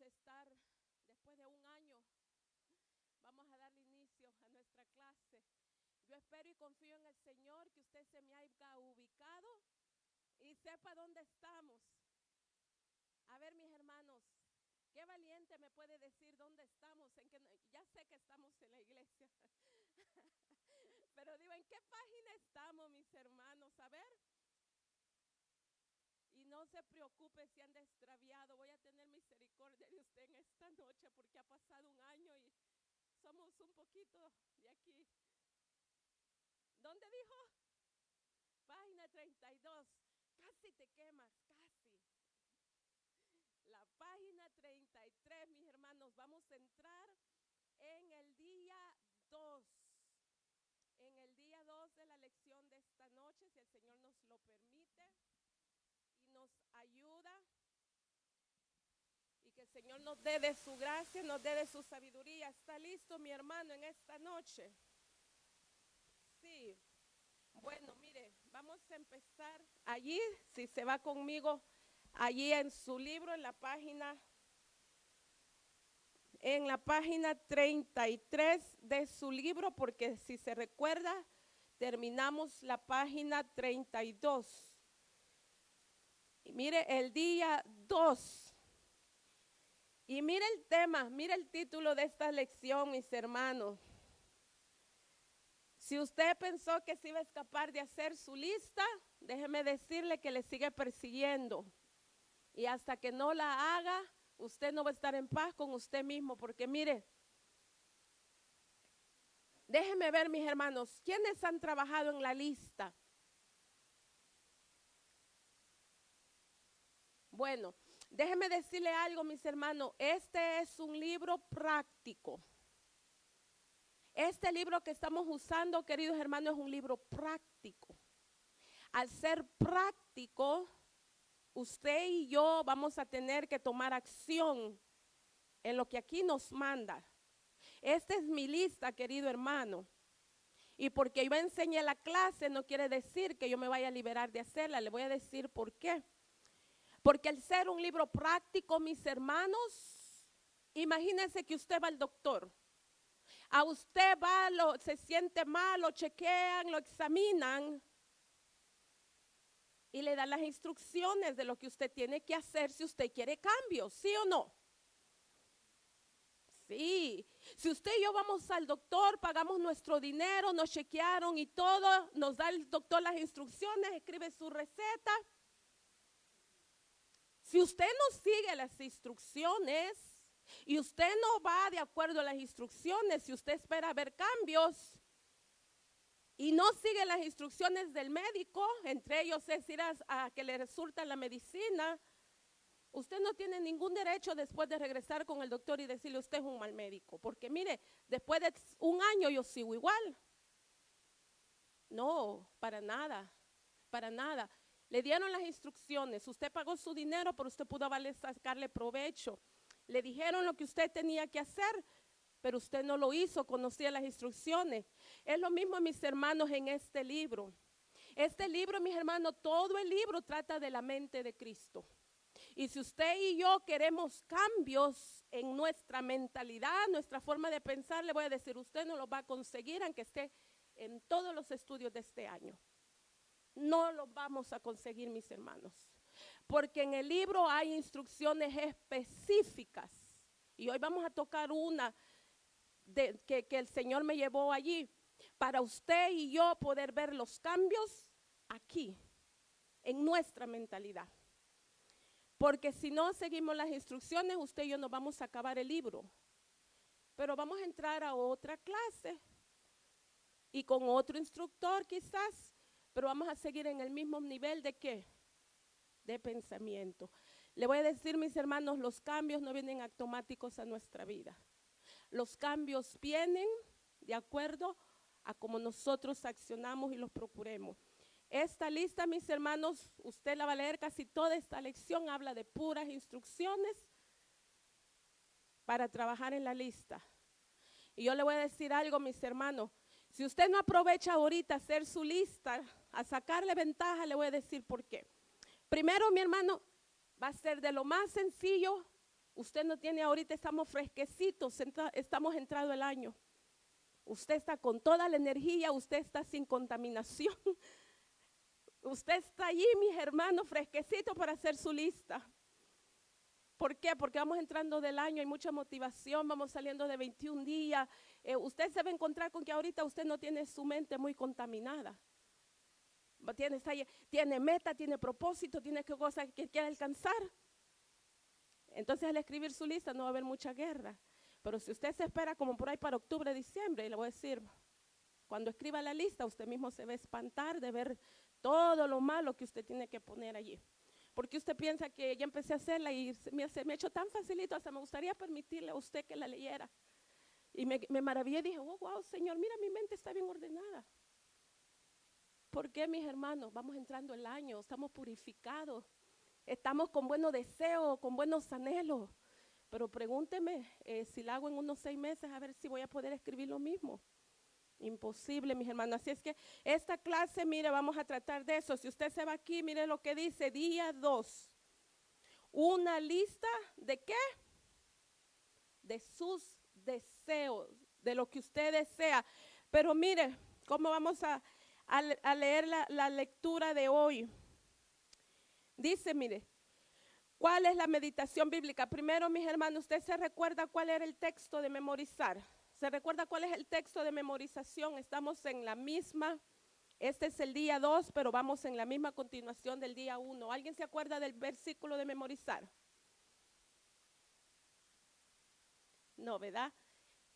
estar, después de un año, vamos a darle inicio a nuestra clase. Yo espero y confío en el Señor que usted se me haya ubicado y sepa dónde estamos. A ver, mis hermanos, qué valiente me puede decir dónde estamos. Ya sé que estamos en la iglesia, pero digo, ¿en qué página estamos, mis hermanos? A ver. Y no se preocupe si anda extraviado, voy a tener misericordia de usted en esta noche porque ha pasado un año y somos un poquito de aquí. ¿Dónde dijo? Página 32. Casi te quemas, casi. La página 33, mis hermanos, vamos a entrar en el día 2. En el día 2 de la lección de esta noche, si el Señor nos lo permite y nos ayuda. Y que el Señor nos dé de su gracia, nos dé de su sabiduría. ¿Está listo, mi hermano, en esta noche? Sí. Bueno, mire, vamos a empezar allí, si se va conmigo, allí en su libro, en la página 33 de su libro, porque si se recuerda, terminamos la página 32. Y mire, el día 2. Y mire el tema, mire el título de esta lección, mis hermanos. Si usted pensó que se iba a escapar de hacer su lista, déjeme decirle que le sigue persiguiendo. Y hasta que no la haga, usted no va a estar en paz con usted mismo, porque mire, déjeme ver, mis hermanos, ¿quiénes han trabajado en la lista? Bueno, déjeme decirle algo, mis hermanos, este es un libro práctico. Este libro que estamos usando, queridos hermanos, es un libro práctico. Al ser práctico, usted y yo vamos a tener que tomar acción en lo que aquí nos manda. Esta es mi lista, querido hermano. Y porque yo enseñé la clase no quiere decir que yo me vaya a liberar de hacerla. Le voy a decir por qué. Porque al ser un libro práctico, mis hermanos, imagínense que usted va al doctor. A usted va, se siente mal, lo chequean, lo examinan y le dan las instrucciones de lo que usted tiene que hacer si usted quiere cambios, ¿sí o no? Sí, si usted y yo vamos al doctor, pagamos nuestro dinero, nos chequearon y todo, nos da el doctor las instrucciones, escribe su receta. Si usted no sigue las instrucciones y usted no va de acuerdo a las instrucciones, si usted espera ver cambios y no sigue las instrucciones del médico, entre ellos es ir a que le resulta la medicina, usted no tiene ningún derecho después de regresar con el doctor y decirle usted es un mal médico, porque mire, después de un año yo sigo igual. No, para nada, para nada. Le dieron las instrucciones, usted pagó su dinero, pero usted pudo sacarle provecho. Le dijeron lo que usted tenía que hacer, pero usted no lo hizo, conocía las instrucciones. Es lo mismo, mis hermanos, en este libro. Este libro, mis hermanos, todo el libro trata de la mente de Cristo. Y si usted y yo queremos cambios en nuestra mentalidad, nuestra forma de pensar, le voy a decir, usted no lo va a conseguir aunque esté en todos los estudios de este año. No lo vamos a conseguir, mis hermanos, porque en el libro hay instrucciones específicas. Y hoy vamos a tocar una que el Señor me llevó allí, para usted y yo poder ver los cambios aquí, en nuestra mentalidad. Porque si no seguimos las instrucciones, usted y yo no vamos a acabar el libro. Pero vamos a entrar a otra clase y con otro instructor quizás, pero vamos a seguir en el mismo nivel de ¿qué? De pensamiento. Le voy a decir, mis hermanos, los cambios no vienen automáticos a nuestra vida. Los cambios vienen de acuerdo a cómo nosotros accionamos y los procuremos. Esta lista, mis hermanos, usted la va a leer, casi toda esta lección habla de puras instrucciones para trabajar en la lista. Y yo le voy a decir algo, mis hermanos, si usted no aprovecha ahorita hacer su lista, a sacarle ventaja, le voy a decir por qué. Primero, mi hermano, va a ser de lo más sencillo Usted no tiene ahorita, estamos fresquecitos, estamos entrado el año. Usted está con toda la energía, usted está sin contaminación. Usted está allí, mis hermanos, fresquecito para hacer su lista. ¿Por qué? Porque vamos entrando del año, hay mucha motivación, vamos saliendo de 21 días. Usted se va a encontrar con que ahorita usted no tiene su mente muy contaminada. Tiene meta, tiene propósito, tiene cosas que quiere alcanzar. Entonces al escribir su lista no va a haber mucha guerra. Pero si usted se espera como por ahí para octubre, diciembre, y le voy a decir, cuando escriba la lista, usted mismo se va a espantar de ver todo lo malo que usted tiene que poner allí. Porque usted piensa que ya empecé a hacerla y se me ha hecho tan facilito, hasta me gustaría permitirle a usted que la leyera. Y me maravillé y dije, oh, wow, Señor, mira, mi mente está bien ordenada. ¿Por qué, mis hermanos? Vamos entrando el año, estamos purificados, estamos con buenos deseos, con buenos anhelos. Pero pregúnteme si la hago en unos 6 meses, a ver si voy a poder escribir lo mismo. Imposible, mis hermanos. Así es que esta clase, mire, vamos a tratar de eso. Si usted se va aquí, mire lo que dice, día 2. Una lista de qué? De sus deseos, de lo que usted desea. Pero mire, ¿cómo vamos a leer la lectura de hoy? Dice, mire, ¿cuál es la meditación bíblica? Primero, mis hermanos, ¿usted se recuerda cuál era el texto de memorizar? ¿Se recuerda cuál es el texto de memorización? Estamos en la misma, este es el día 2, pero vamos en la misma continuación del día 1. ¿Alguien se acuerda del versículo de memorizar? No, ¿verdad?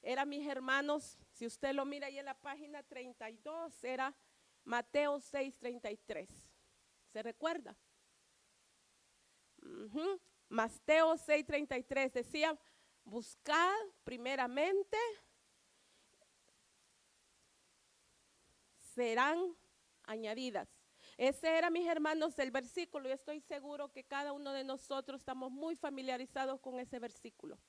Era, mis hermanos, si usted lo mira ahí en la página 32, era Mateo 6:33. ¿Se recuerda? Mateo 6:33 decía, buscad primeramente, serán añadidas. Ese era, mis hermanos, el versículo. Y estoy seguro que cada uno de nosotros estamos muy familiarizados con ese versículo.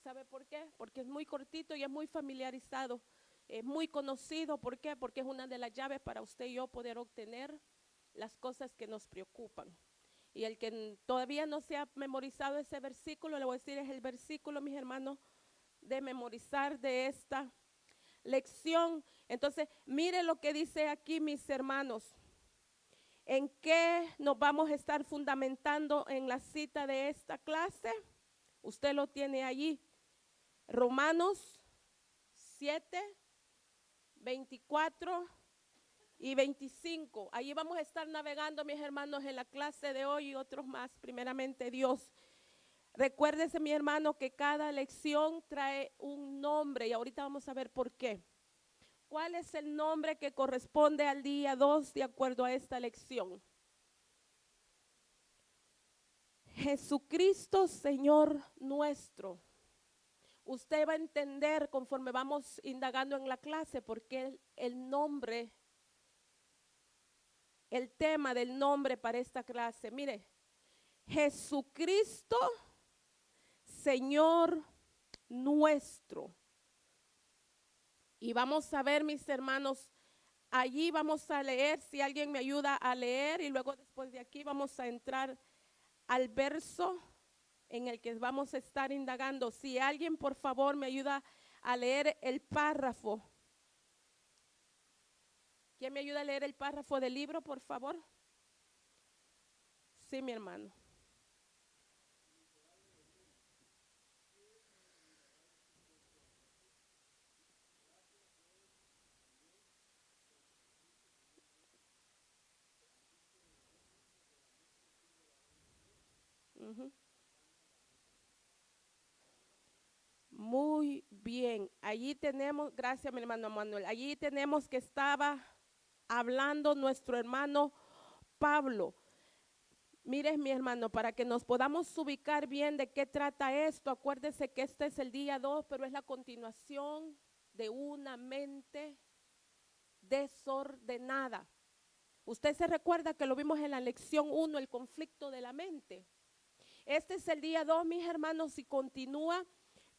¿Sabe por qué? Porque es muy cortito y es muy familiarizado, es muy conocido. ¿Por qué? Porque es una de las llaves para usted y yo poder obtener las cosas que nos preocupan. Y el que todavía no se ha memorizado ese versículo, le voy a decir, es el versículo, mis hermanos, de memorizar de esta lección. Entonces, mire lo que dice aquí, mis hermanos. ¿En qué nos vamos a estar fundamentando en la cita de esta clase? Usted lo tiene allí. Romanos 7:24 y 25. Allí vamos a estar navegando, mis hermanos, en la clase de hoy y otros más, primeramente Dios. Recuérdese, mi hermano, que cada lección trae un nombre y ahorita vamos a ver por qué. ¿Cuál es el nombre que corresponde al día 2 de acuerdo a esta lección? Jesucristo, Señor nuestro. Usted va a entender conforme vamos indagando en la clase por qué el nombre, el tema del nombre para esta clase. Mire, Jesucristo, Señor nuestro. Y vamos a ver, mis hermanos, allí vamos a leer, si alguien me ayuda a leer, y luego después de aquí vamos a entrar al verso en el que vamos a estar indagando. Si alguien, por favor, me ayuda a leer el párrafo. ¿Quién me ayuda a leer el párrafo del libro, por favor? Sí, mi hermano. Muy bien, allí tenemos, gracias mi hermano Manuel, allí tenemos que estaba hablando nuestro hermano Pablo. Mire, mi hermano, para que nos podamos ubicar bien de qué trata esto, acuérdese que este es el día 2, pero es la continuación de una mente desordenada. Usted se recuerda que lo vimos en la lección 1, el conflicto de la mente. Este es el día 2, mis hermanos, y continúa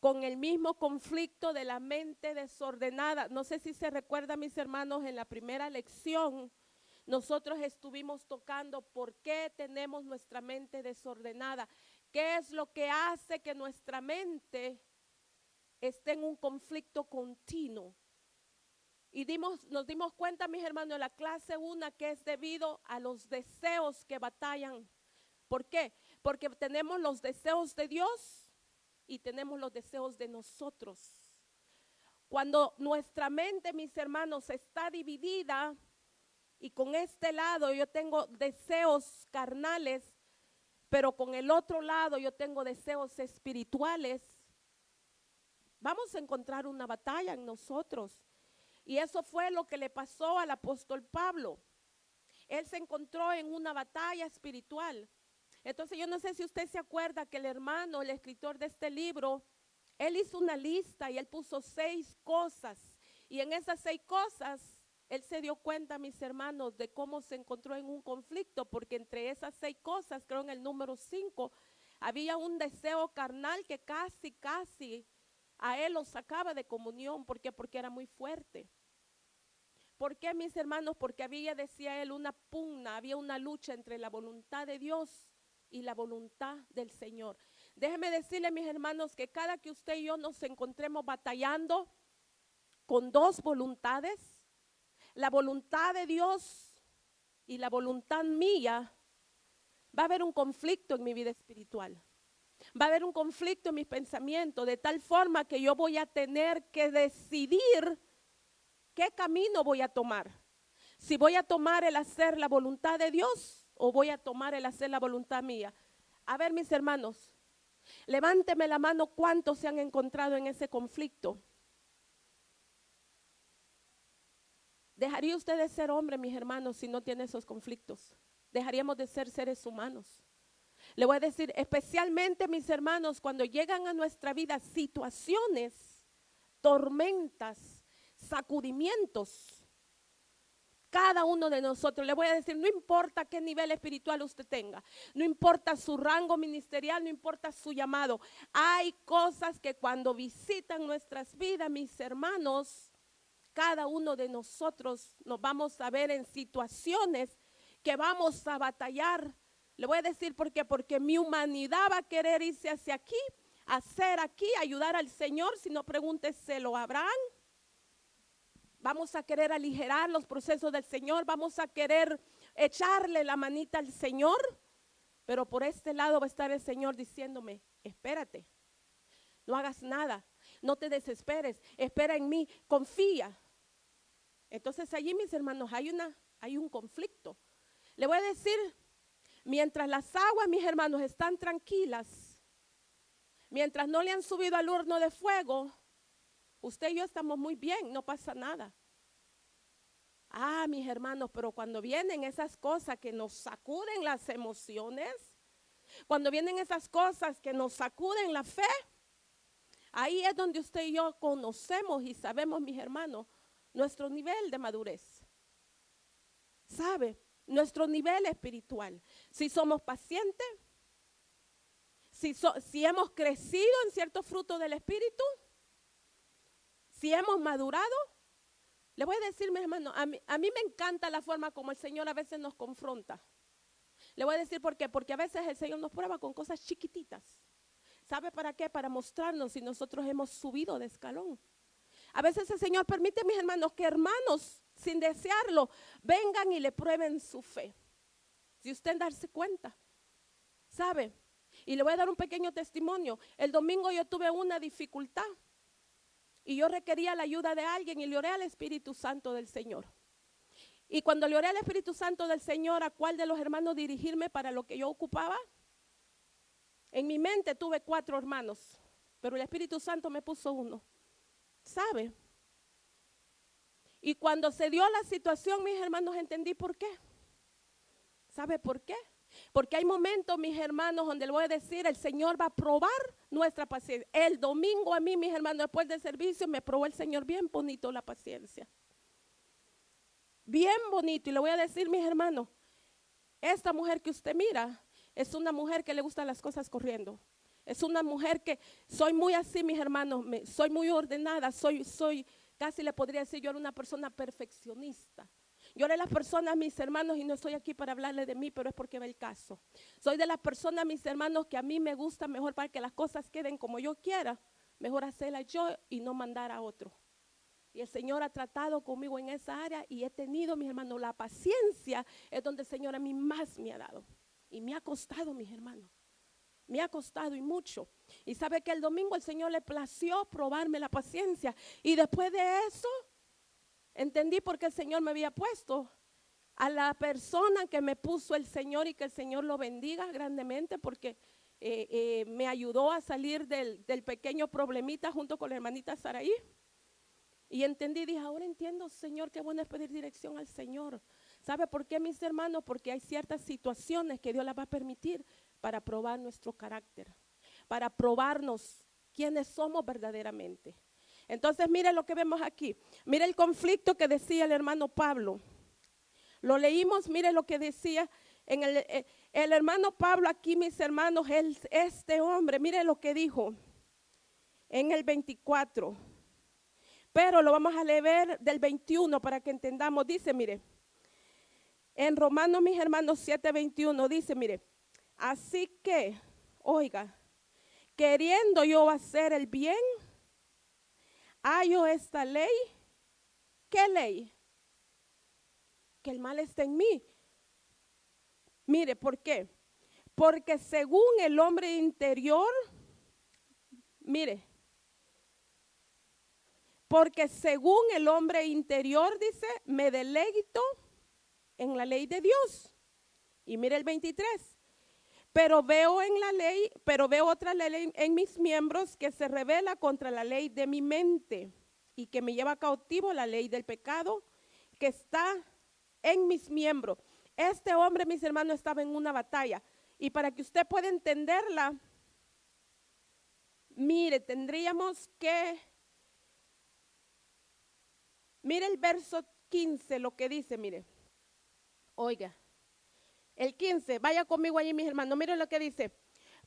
con el mismo conflicto de la mente desordenada. No sé si se recuerda, mis hermanos, en la primera lección nosotros estuvimos tocando por qué tenemos nuestra mente desordenada, ¿Qué es lo que hace que nuestra mente esté en un conflicto continuo? Y nos dimos cuenta, mis hermanos, en la clase 1 que es debido a los deseos que batallan. ¿Por qué? Porque tenemos los deseos de Dios y tenemos los deseos de nosotros. Cuando nuestra mente, mis hermanos, está dividida y con este lado yo tengo deseos carnales, pero con el otro lado yo tengo deseos espirituales, vamos a encontrar una batalla en nosotros. Y eso fue lo que le pasó al apóstol Pablo. Él se encontró en una batalla espiritual. Entonces yo no sé si usted se acuerda que el hermano, el escritor de este libro, él hizo una lista y él puso 6 cosas. Y en esas 6 cosas, él se dio cuenta, mis hermanos, de cómo se encontró en un conflicto. Porque entre esas 6 cosas, creo en el número 5, había un deseo carnal que casi a él lo sacaba de comunión. ¿Por qué? Porque era muy fuerte. ¿Por qué, mis hermanos? Porque había, decía él, una pugna, había una lucha entre la voluntad de Dios y la voluntad del Señor. Déjenme decirle, mis hermanos, que cada que usted y yo nos encontremos batallando con 2 voluntades, la voluntad de Dios y la voluntad mía, va a haber un conflicto en mi vida espiritual. Va a haber un conflicto en mis pensamientos, de tal forma que yo voy a tener que decidir qué camino voy a tomar. Si voy a tomar el hacer la voluntad de Dios o voy a tomar el hacer la voluntad mía. A ver, mis hermanos, levánteme la mano, ¿cuántos se han encontrado en ese conflicto? ¿Dejaría usted de ser hombre, mis hermanos, si no tiene esos conflictos? Dejaríamos de ser seres humanos. Le voy a decir, especialmente, mis hermanos, cuando llegan a nuestra vida situaciones, tormentas, sacudimientos, cada uno de nosotros, le voy a decir, no importa qué nivel espiritual usted tenga, no importa su rango ministerial, no importa su llamado, hay cosas que cuando visitan nuestras vidas, mis hermanos, cada uno de nosotros nos vamos a ver en situaciones que vamos a batallar. Le voy a decir por qué, porque mi humanidad va a querer irse hacia aquí, hacer aquí, ayudar al Señor. Si no, pregúnteselo a Abraham. Vamos a querer aligerar los procesos del Señor, vamos a querer echarle la manita al Señor, pero por este lado va a estar el Señor diciéndome, espérate, no hagas nada, no te desesperes, espera en mí, confía. Entonces allí, mis hermanos, hay un conflicto. Le voy a decir, mientras las aguas, mis hermanos, están tranquilas, mientras no le han subido al horno de fuego, usted y yo estamos muy bien, no pasa nada. Ah, mis hermanos, pero cuando vienen esas cosas que nos sacuden las emociones, cuando vienen esas cosas que nos sacuden la fe, ahí es donde usted y yo conocemos y sabemos, mis hermanos, nuestro nivel de madurez. ¿Sabe? Nuestro nivel espiritual. Si somos pacientes, si hemos crecido en ciertos frutos del Espíritu, si hemos madurado. Le voy a decir, mis hermanos, a mí me encanta la forma como el Señor a veces nos confronta. Le voy a decir por qué, porque a veces el Señor nos prueba con cosas chiquititas. ¿Sabe para qué? Para mostrarnos si nosotros hemos subido de escalón. A veces el Señor permite, mis hermanos, que hermanos, sin desearlo, vengan y le prueben su fe. Si usted darse cuenta, ¿sabe? Y le voy a dar un pequeño testimonio. El domingo yo tuve una dificultad y yo requería la ayuda de alguien y le oré al Espíritu Santo del Señor. Y cuando le oré al Espíritu Santo del Señor, ¿a cuál de los hermanos dirigirme para lo que yo ocupaba? En mi mente tuve 4 hermanos, pero el Espíritu Santo me puso uno. ¿Sabe? Y cuando se dio la situación, mis hermanos, entendí por qué. ¿Sabe por qué? Porque hay momentos, mis hermanos, donde le voy a decir, el Señor va a probar nuestra paciencia. El domingo a mí, mis hermanos, después del servicio, me probó el Señor bien bonito la paciencia. Bien bonito. Y le voy a decir, mis hermanos, esta mujer que usted mira, es una mujer que le gustan las cosas corriendo. Es una mujer que soy muy así, mis hermanos, soy muy ordenada, soy casi le podría decir, yo era una persona perfeccionista. Yo de las personas, mis hermanos, y no estoy aquí para hablarle de mí, pero es porque ve el caso. Soy de las personas, mis hermanos, que a mí me gusta mejor para que las cosas queden como yo quiera, mejor hacerlas yo y no mandar a otro. Y el Señor ha tratado conmigo en esa área y he tenido, mis hermanos, la paciencia es donde el Señor a mí más me ha dado. Y me ha costado, mis hermanos. Me ha costado y mucho. Y sabe que el domingo el Señor le plació probarme la paciencia. Y después de eso, entendí por qué el Señor me había puesto a la persona que me puso el Señor, y que el Señor lo bendiga grandemente, porque me ayudó a salir del pequeño problemita junto con la hermanita Saraí. Y entendí, dije, ahora entiendo, Señor, qué bueno es pedir dirección al Señor. ¿Sabe por qué, mis hermanos? Porque hay ciertas situaciones que Dios las va a permitir para probar nuestro carácter, para probarnos quiénes somos verdaderamente. Entonces, mire lo que vemos aquí. Mire el conflicto que decía el hermano Pablo. Lo leímos, mire lo que decía en el hermano Pablo aquí, mis hermanos, este hombre, mire lo que dijo en el 24. Pero lo vamos a leer del 21 para que entendamos. Dice, mire, en Romanos, mis hermanos, 7:21, dice, mire, así que, oiga, queriendo yo hacer el bien, hallo esta ley. ¿Qué ley? Que el mal está en mí. Mire, ¿por qué? Porque según el hombre interior, mire, porque según el hombre interior, dice, me deleito en la ley de Dios. Y mire el 23. Pero veo otra ley en mis miembros que se revela contra la ley de mi mente y que me lleva cautivo la ley del pecado que está en mis miembros. Este hombre, mis hermanos, estaba en una batalla. Y para que usted pueda entenderla, mire, tendríamos que... Mire el verso 15, lo que dice, mire. Oiga, el 15, vaya conmigo allí, mis hermanos. Mire lo que dice.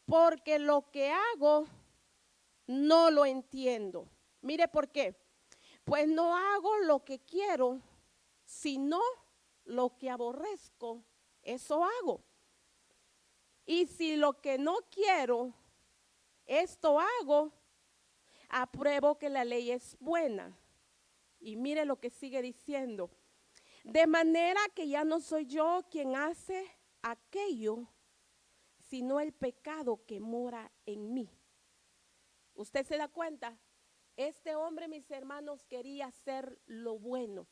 Porque lo que hago no lo entiendo. Mire por qué. Pues no hago lo que quiero, sino lo que aborrezco, eso hago. Y si lo que no quiero, esto hago, apruebo que la ley es buena. Y mire lo que sigue diciendo. De manera que ya no soy yo quien hace aquello, sino el pecado que mora en mí. ¿Usted se da cuenta? Este hombre, mis hermanos, quería hacer lo bueno.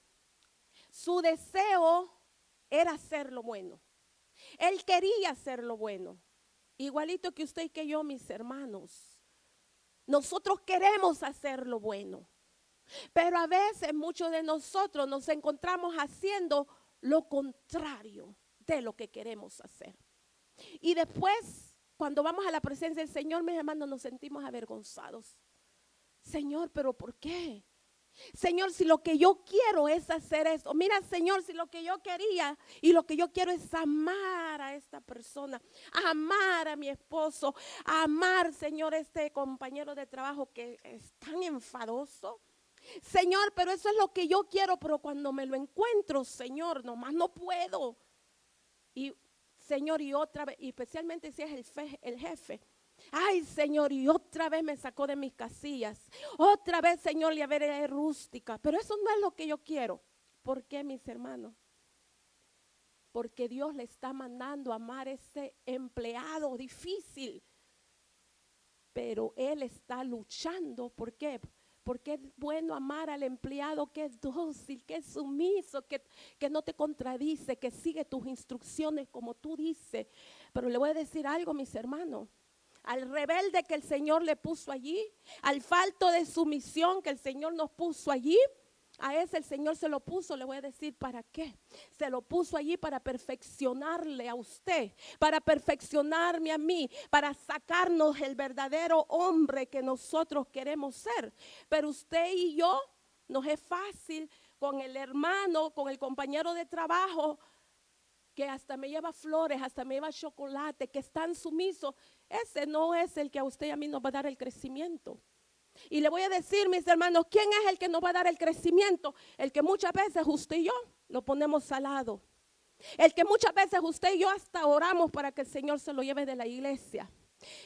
Su deseo era hacer lo bueno. Él quería hacer lo bueno. Igualito que usted y que yo, mis hermanos. Nosotros queremos hacer lo bueno. Pero a veces muchos de nosotros nos encontramos haciendo lo contrario de lo que queremos hacer. Y después, cuando vamos a la presencia del Señor, mis hermanos, nos sentimos avergonzados. Señor, ¿pero por qué? Señor, si lo que yo quiero es hacer esto. Mira, Señor, si lo que yo quería y lo que yo quiero es amar a esta persona, amar a mi esposo, amar, Señor, este compañero de trabajo que es tan enfadoso. Señor, pero eso es lo que yo quiero, pero cuando me lo encuentro, Señor, nomás no puedo. Y Señor, y otra vez, y especialmente si es el jefe. Ay, Señor, y otra vez me sacó de mis casillas. Otra vez, Señor, le veré rústica. Pero eso no es lo que yo quiero. ¿Por qué, mis hermanos? Porque Dios le está mandando a amar a ese empleado difícil. Pero Él está luchando. ¿Por qué? Porque es bueno amar al empleado que es dócil, que es sumiso, que no te contradice, que sigue tus instrucciones como tú dices. Pero le voy a decir algo, mis hermanos. Al rebelde que el Señor le puso allí, al falto de sumisión que el Señor nos puso allí, a ese el Señor se lo puso, le voy a decir para qué. Se lo puso allí para perfeccionarle a usted, para perfeccionarme a mí, para sacarnos el verdadero hombre que nosotros queremos ser. Pero usted y yo, nos es fácil con el hermano, con el compañero de trabajo, que hasta me lleva flores, hasta me lleva chocolate, que es tan sumiso. Ese no es el que a usted y a mí nos va a dar el crecimiento. Y le voy a decir, mis hermanos, ¿quién es el que nos va a dar el crecimiento? El que muchas veces usted y yo lo ponemos al lado. El que muchas veces usted y yo hasta oramos para que el Señor se lo lleve de la iglesia.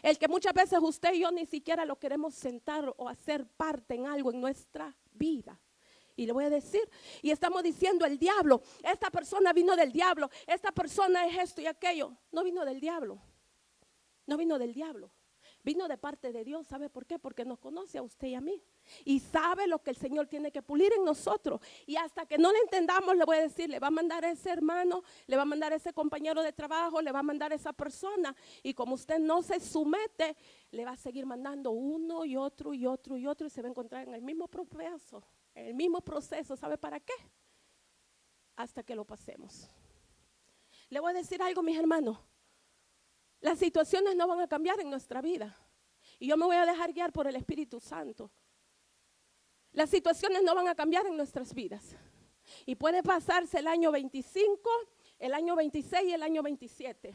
El que muchas veces usted y yo ni siquiera lo queremos sentar o hacer parte en algo en nuestra vida. Y le voy a decir, y estamos diciendo el diablo, esta persona vino del diablo, esta persona es esto y aquello. No vino del diablo, no vino del diablo. Vino de parte de Dios. ¿Sabe por qué? Porque nos conoce a usted y a mí. Y sabe lo que el Señor tiene que pulir en nosotros. Y hasta que no le entendamos, le voy a decir, le va a mandar a ese hermano, le va a mandar a ese compañero de trabajo, le va a mandar a esa persona. Y como usted no se somete, le va a seguir mandando uno y otro y otro y otro. Y se va a encontrar en el mismo proceso. En el mismo proceso. ¿Sabe para qué? Hasta que lo pasemos. Le voy a decir algo, mis hermanos. Las situaciones no van a cambiar en nuestra vida. Y yo me voy a dejar guiar por el Espíritu Santo. Las situaciones no van a cambiar en nuestras vidas. Y puede pasarse el año 25, el año 26 y el año 27.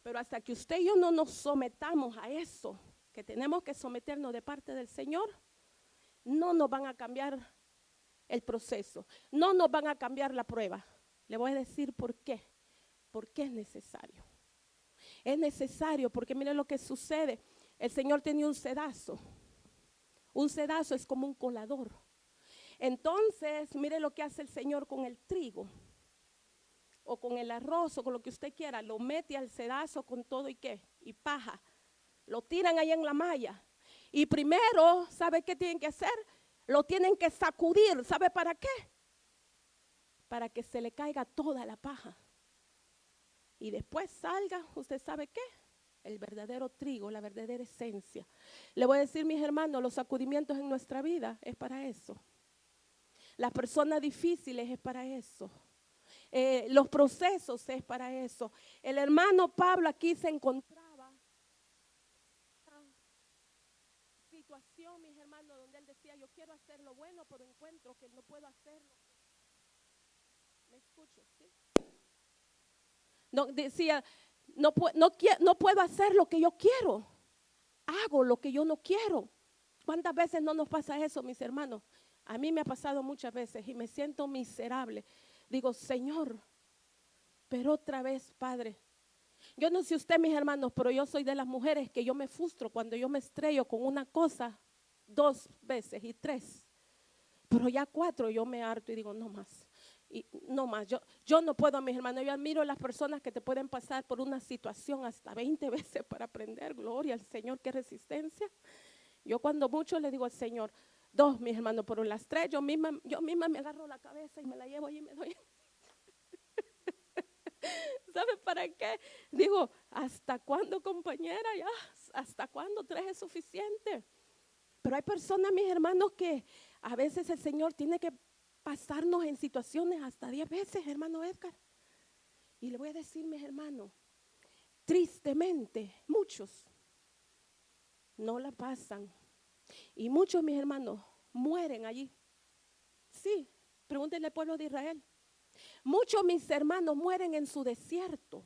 Pero hasta que usted y yo no nos sometamos a eso, que tenemos que someternos de parte del Señor, no nos van a cambiar el proceso. No nos van a cambiar la prueba. Le voy a decir por qué. Porque es necesario. Es necesario porque mire lo que sucede. El Señor tenía un sedazo. Un sedazo es como un colador. Entonces, mire lo que hace el Señor con el trigo. O con el arroz o con lo que usted quiera. Lo mete al sedazo con todo y qué. Y paja. Lo tiran ahí en la malla. Y primero, ¿sabe qué tienen que hacer? Lo tienen que sacudir. ¿Sabe para qué? Para que se le caiga toda la paja. Y después salga, ¿usted sabe qué? El verdadero trigo, la verdadera esencia. Le voy a decir, mis hermanos, los sacudimientos en nuestra vida es para eso. Las personas difíciles es para eso. Los procesos es para eso. El hermano Pablo aquí se encontraba en una situación, mis hermanos, donde él decía, yo quiero hacer lo bueno, pero encuentro que no puedo hacerlo. ¿Me escucho? ¿Sí? No, decía, no puedo hacer lo que yo quiero. Hago lo que yo no quiero. ¿Cuántas veces no nos pasa eso, mis hermanos? A mí me ha pasado muchas veces y me siento miserable. Digo, Señor, pero otra vez, Padre. Yo no sé usted, mis hermanos, pero yo soy de las mujeres que yo me frustro cuando yo me estrello con una cosa 2 veces y 3. Pero ya 4 yo me harto y digo, no más. Y no más, yo no puedo, mis hermanos. Yo admiro a las personas que te pueden pasar por una situación hasta 20 veces para aprender. Gloria al Señor, qué resistencia. Yo cuando mucho le digo al Señor, 2, mis hermanos, pero las 3 yo misma me agarro la cabeza y me la llevo y me doy. ¿Sabe para qué? Digo, ¿hasta cuándo, compañera? Ya, ¿hasta cuándo 3 es suficiente? Pero hay personas, mis hermanos, que a veces el Señor tiene que pasarnos en situaciones hasta 10 veces, hermano Edgar. Y le voy a decir, mis hermanos, tristemente, muchos no la pasan. Y muchos, mis hermanos, mueren allí. Sí, pregúntenle al pueblo de Israel. Muchos, mis hermanos, mueren en su desierto.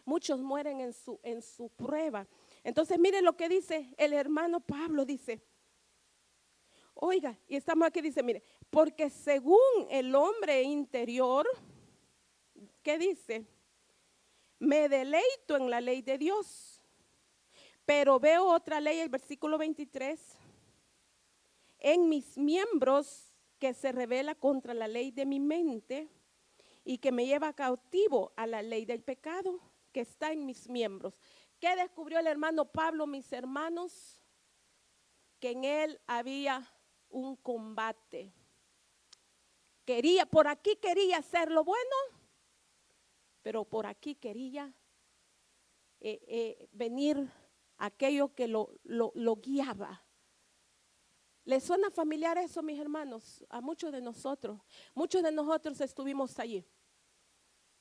Muchos mueren en su prueba. Entonces, mire lo que dice el hermano Pablo, dice, oiga, y estamos aquí, dice, mire, porque según el hombre interior, ¿qué dice? Me deleito en la ley de Dios, pero veo otra ley, el versículo 23, en mis miembros que se revela contra la ley de mi mente y que me lleva cautivo a la ley del pecado que está en mis miembros. ¿Qué descubrió el hermano Pablo, mis hermanos? Que en él había un combate. Por aquí quería hacer lo bueno, pero por aquí quería venir aquello que lo guiaba. ¿Les suena familiar eso, mis hermanos? A muchos de nosotros. Muchos de nosotros estuvimos allí,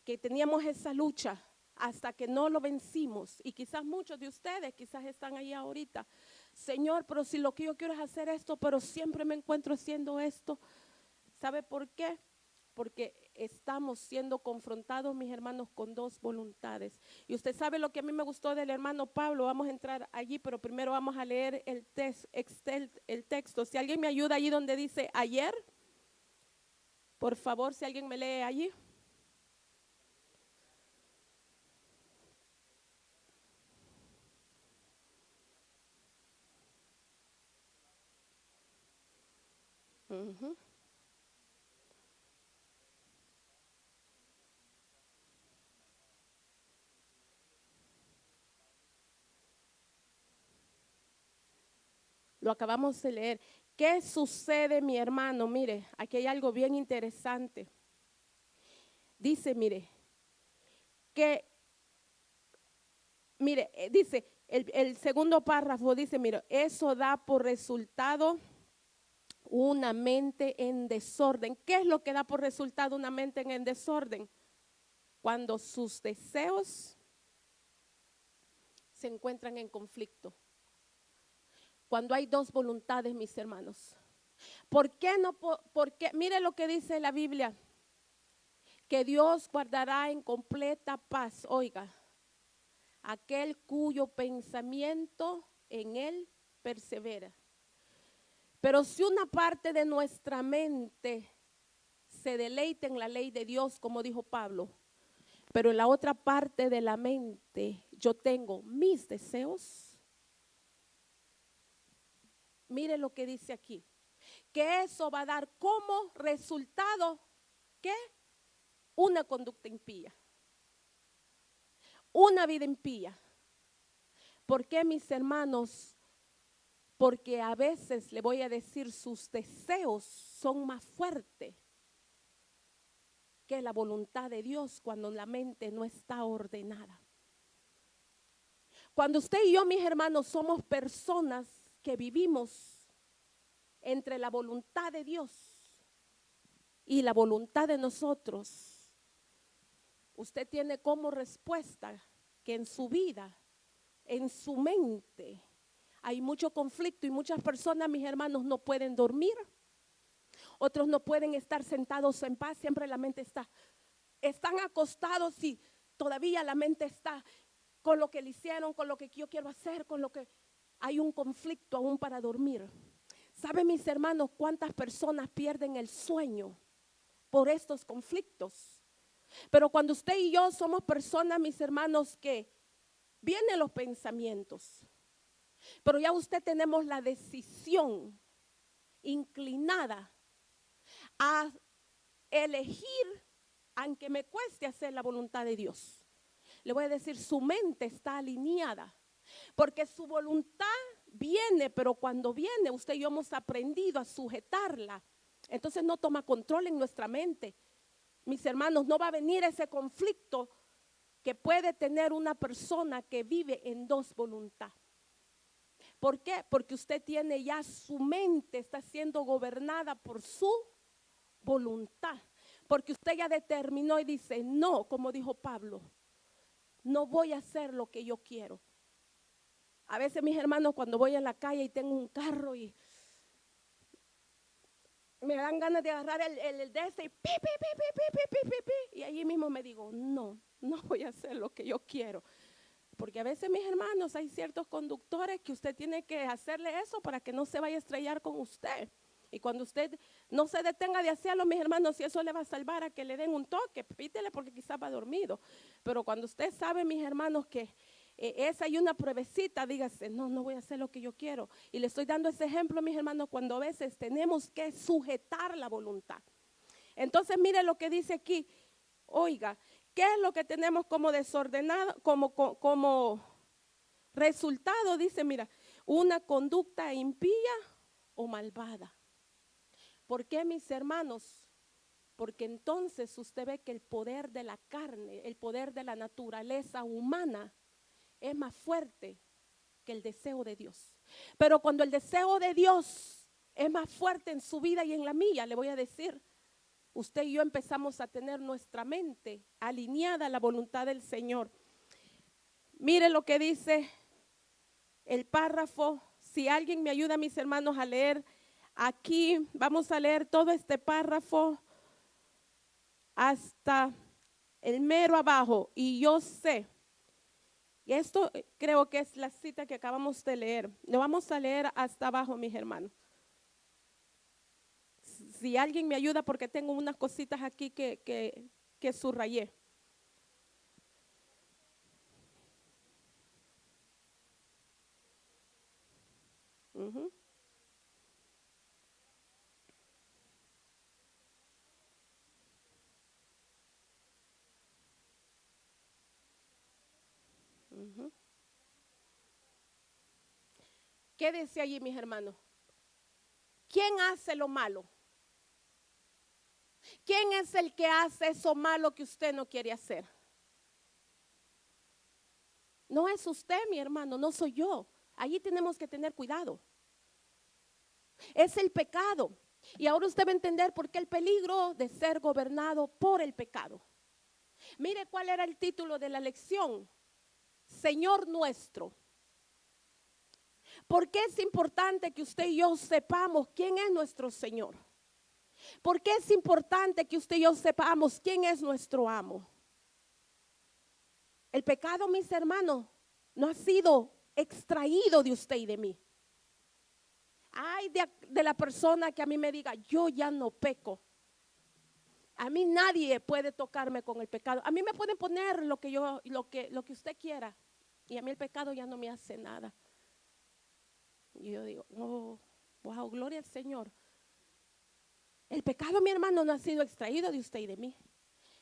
que teníamos esa lucha hasta que no lo vencimos. Y quizás muchos de ustedes, quizás están ahí ahorita. Señor, pero si lo que yo quiero es hacer esto, pero siempre me encuentro haciendo esto. ¿Sabe por qué? Porque estamos siendo confrontados, mis hermanos, con 2 voluntades. Y usted sabe lo que a mí me gustó del hermano Pablo. Vamos a entrar allí, pero primero vamos a leer el texto. Si alguien me ayuda allí donde dice ayer. Por favor, si alguien me lee allí. Ujú. Lo acabamos de leer. ¿Qué sucede, mi hermano? Mire, aquí hay algo bien interesante. Dice, mire, que, mire, dice, el segundo párrafo dice, mire, eso da por resultado una mente en desorden. ¿Qué es lo que da por resultado una mente en desorden? Cuando sus deseos se encuentran en conflicto. Cuando hay dos voluntades, mis hermanos. ¿Por qué no? Porque mire lo que dice la Biblia, que Dios guardará en completa paz, oiga, aquel cuyo pensamiento en él persevera. Pero si una parte de nuestra mente se deleita en la ley de Dios, como dijo Pablo, pero en la otra parte de la mente yo tengo mis deseos, mire lo que dice aquí, que eso va a dar como resultado, ¿qué? Una conducta impía, una vida impía. ¿Por qué, mis hermanos? Porque a veces, le voy a decir, sus deseos son más fuertes que la voluntad de Dios cuando la mente no está ordenada. Cuando usted y yo, mis hermanos, somos personas que vivimos entre la voluntad de Dios y la voluntad de nosotros, usted tiene como respuesta que en su vida, en su mente, hay mucho conflicto y muchas personas, mis hermanos, no pueden dormir. Otros no pueden estar sentados en paz, siempre la mente está. Están acostados y todavía la mente está con lo que le hicieron, con lo que yo quiero hacer, con lo que hay un conflicto aún para dormir. ¿Saben, mis hermanos, cuántas personas pierden el sueño por estos conflictos? Pero cuando usted y yo somos personas, mis hermanos, que vienen los pensamientos, pero ya usted tenemos la decisión inclinada a elegir, aunque me cueste hacer la voluntad de Dios. Le voy a decir, su mente está alineada, porque su voluntad viene, pero cuando viene, usted y yo hemos aprendido a sujetarla. Entonces no toma control en nuestra mente. Mis hermanos, no va a venir ese conflicto que puede tener una persona que vive en dos voluntades. ¿Por qué? Porque usted tiene ya su mente, está siendo gobernada por su voluntad. Porque usted ya determinó y dice, no, como dijo Pablo, no voy a hacer lo que yo quiero. A veces, mis hermanos, cuando voy en la calle y tengo un carro y me dan ganas de agarrar el de ese y pi, pi, pi, pi, pi, pi, pi, pi, pi, y allí mismo me digo, no, no voy a hacer lo que yo quiero. Porque a veces, mis hermanos, hay ciertos conductores que usted tiene que hacerle eso para que no se vaya a estrellar con usted. Y cuando usted no se detenga de hacerlo, mis hermanos, si eso le va a salvar a que le den un toque, pítele porque quizás va dormido. Pero cuando usted sabe, mis hermanos, que esa hay una pruebecita, dígase, no, no voy a hacer lo que yo quiero. Y le estoy dando ese ejemplo, mis hermanos, cuando a veces tenemos que sujetar la voluntad. Entonces, mire lo que dice aquí. Oiga, ¿qué es lo que tenemos como desordenado, como resultado? Dice, mira, una conducta impía o malvada. ¿Por qué, mis hermanos? Porque entonces usted ve que el poder de la carne, el poder de la naturaleza humana es más fuerte que el deseo de Dios. Pero cuando el deseo de Dios es más fuerte en su vida y en la mía, le voy a decir, usted y yo empezamos a tener nuestra mente alineada a la voluntad del Señor. Mire lo que dice el párrafo. Si alguien me ayuda, mis hermanos, a leer aquí, vamos a leer todo este párrafo hasta el mero abajo. Y yo sé, y esto creo que es la cita que acabamos de leer. Lo vamos a leer hasta abajo, mis hermanos. si alguien me ayuda porque tengo unas cositas aquí que subrayé. Ujú, ujú. ¿Qué dice allí, mis hermanos? ¿Quién hace lo malo? ¿Quién es el que hace eso malo que usted no quiere hacer? No es usted, mi hermano, no soy yo. Allí tenemos que tener cuidado. Es el pecado. Y ahora usted va a entender por qué el peligro de ser gobernado por el pecado. Mire cuál era el título de la lección. Señor nuestro. ¿Por qué es importante que usted y yo sepamos quién es nuestro Señor? ¿Por qué es importante que usted y yo sepamos quién es nuestro amo? El pecado, mis hermanos, no ha sido extraído de usted y de mí. Ay, de la persona que a mí me diga, yo ya no peco. A mí nadie puede tocarme con el pecado. A mí me pueden poner lo que usted quiera. Y a mí el pecado ya no me hace nada. Y yo digo, oh, wow, gloria al Señor. El pecado, mi hermano, no ha sido extraído de usted y de mí.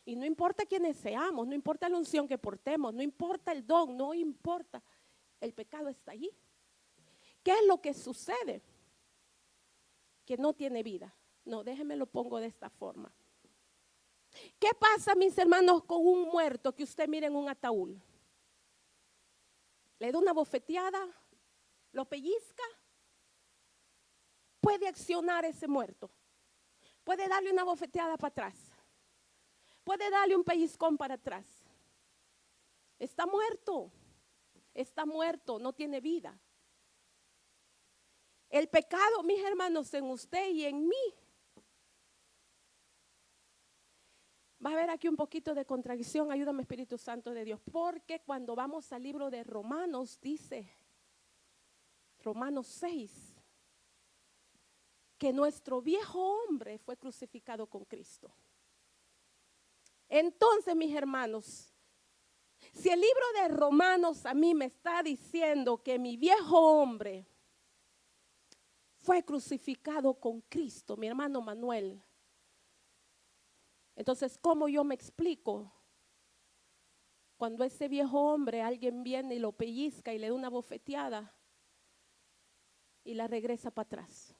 Y no importa quiénes seamos, no importa la unción que portemos, no importa el don, no importa. El pecado está allí. ¿Qué es lo que sucede? Que no tiene vida. No, déjenme lo pongo de esta forma. ¿Qué pasa, mis hermanos, con un muerto que usted mira en un ataúd? Le da una bofeteada, lo pellizca, puede accionar ese muerto. Puede darle una bofeteada para atrás. Puede darle un pellizcón para atrás. Está muerto, no tiene vida. El pecado, mis hermanos, en usted y en mí. Va a haber aquí un poquito de contradicción, ayúdame Espíritu Santo de Dios, porque cuando vamos al libro de Romanos, dice, Romanos 6, que nuestro viejo hombre fue crucificado con Cristo. Entonces, mis hermanos, si el libro de Romanos a mí me está diciendo que mi viejo hombre fue crucificado con Cristo, mi hermano Manuel, entonces, ¿cómo yo me explico? Cuando ese viejo hombre, alguien viene y lo pellizca y le da una bofeteada y la regresa para atrás.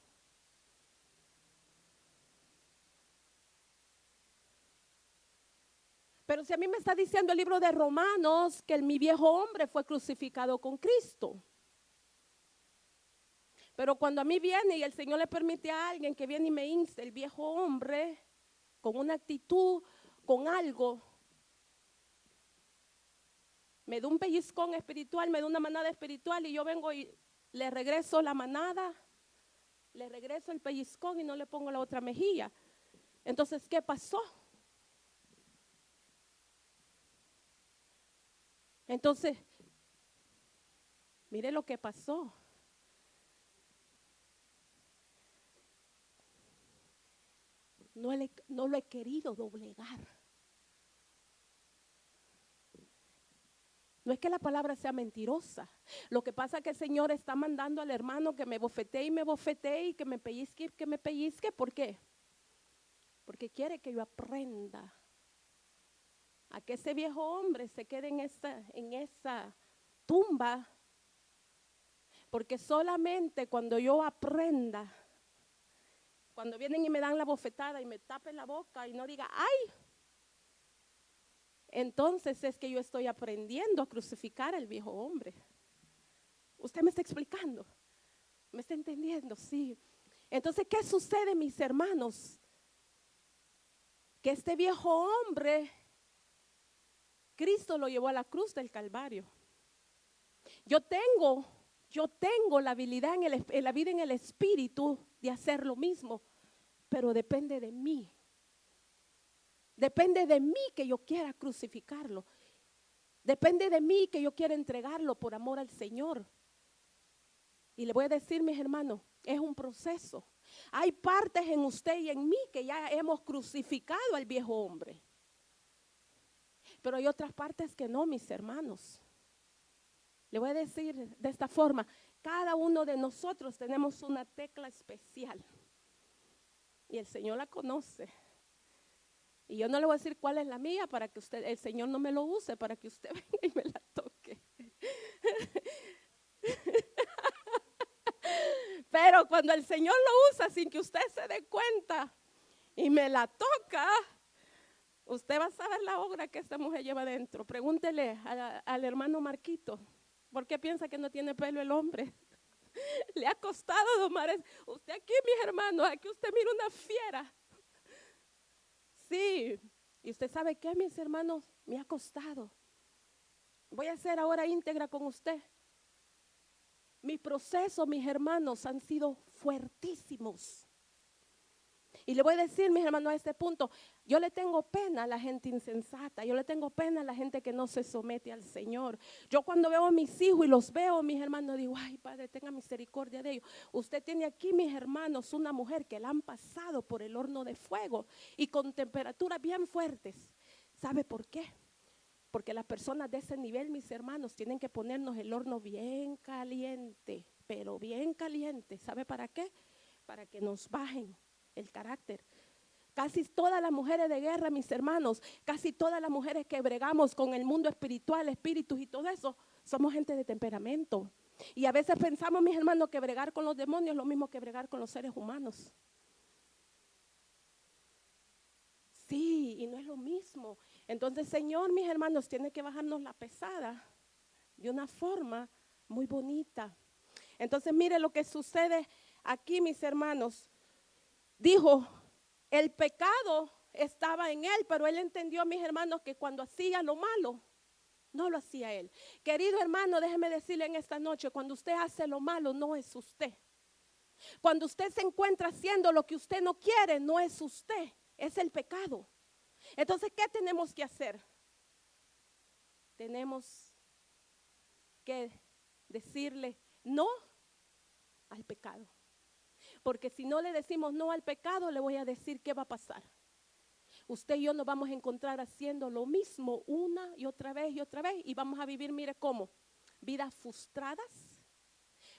Pero si a mí me está diciendo el libro de Romanos que mi viejo hombre fue crucificado con Cristo. Pero cuando a mí viene y el Señor le permite a alguien que viene y me inste el viejo hombre con una actitud, con algo, me da un pellizcón espiritual, me da una manada espiritual y yo vengo y le regreso la manada, le regreso el pellizcón y no le pongo la otra mejilla. Entonces, ¿qué pasó? Entonces, mire lo que pasó. No lo he querido doblegar. No es que la palabra sea mentirosa. Lo que pasa es que el Señor está mandando al hermano que me bofetee y que me pellizque. ¿Por qué? Porque quiere que yo aprenda a que ese viejo hombre se quede en esa tumba. Porque solamente cuando yo aprenda, cuando vienen y me dan la bofetada y me tapen la boca y no diga, ¡ay! Entonces es que yo estoy aprendiendo a crucificar al viejo hombre. ¿Usted me está explicando? ¿Me está entendiendo? Sí. Entonces, ¿qué sucede, mis hermanos? Que este viejo hombre, Cristo lo llevó a la cruz del Calvario. Yo tengo la habilidad en la vida en el espíritu de hacer lo mismo, pero depende de mí. Depende de mí que yo quiera crucificarlo. Depende de mí que yo quiera entregarlo por amor al Señor. Y le voy a decir, mis hermanos, es un proceso. Hay partes en usted y en mí que ya hemos crucificado al viejo hombre. Pero hay otras partes que no, mis hermanos. Le voy a decir de esta forma, cada uno de nosotros tenemos una tecla especial. Y el Señor la conoce. Y yo no le voy a decir cuál es la mía para que el Señor no me lo use, para que usted venga y me la toque. Pero cuando el Señor lo usa sin que usted se dé cuenta y me la toca, usted va a saber la obra que esta mujer lleva dentro. Pregúntele al hermano Marquito, ¿por qué piensa que no tiene pelo el hombre? Le ha costado domar eso. Usted aquí, mis hermanos, aquí usted mira una fiera. Sí, y usted sabe qué, mis hermanos, me ha costado. Voy a ser ahora íntegra con usted. Mis procesos, mis hermanos, han sido fuertísimos. Y le voy a decir, mis hermanos, a este punto, yo le tengo pena a la gente insensata, yo le tengo pena a la gente que no se somete al Señor. Yo cuando veo a mis hijos y los veo, mis hermanos, digo, ay, Padre, tenga misericordia de ellos. Usted tiene aquí, mis hermanos, una mujer que la han pasado por el horno de fuego y con temperaturas bien fuertes. ¿Sabe por qué? Porque las personas de ese nivel, mis hermanos, tienen que ponernos el horno bien caliente, pero bien caliente. ¿Sabe para qué? Para que nos bajen el carácter. Casi todas las mujeres de guerra, mis hermanos, casi todas las mujeres que bregamos con el mundo espiritual, espíritus y todo eso, somos gente de temperamento. Y a veces pensamos, mis hermanos, que bregar con los demonios es lo mismo que bregar con los seres humanos. Sí, y no es lo mismo. Entonces, Señor, mis hermanos, tiene que bajarnos la pesada de una forma muy bonita. Entonces, mire lo que sucede aquí, mis hermanos. Dijo, el pecado estaba en él, pero él entendió, mis hermanos, que cuando hacía lo malo, no lo hacía él. Querido hermano, déjeme decirle en esta noche, cuando usted hace lo malo, no es usted. Cuando usted se encuentra haciendo lo que usted no quiere, no es usted, es el pecado. Entonces, ¿qué tenemos que hacer? Tenemos que decirle no al pecado. Porque si no le decimos no al pecado, le voy a decir qué va a pasar. Usted y yo nos vamos a encontrar haciendo lo mismo una y otra vez y vamos a vivir, mire cómo, vidas frustradas,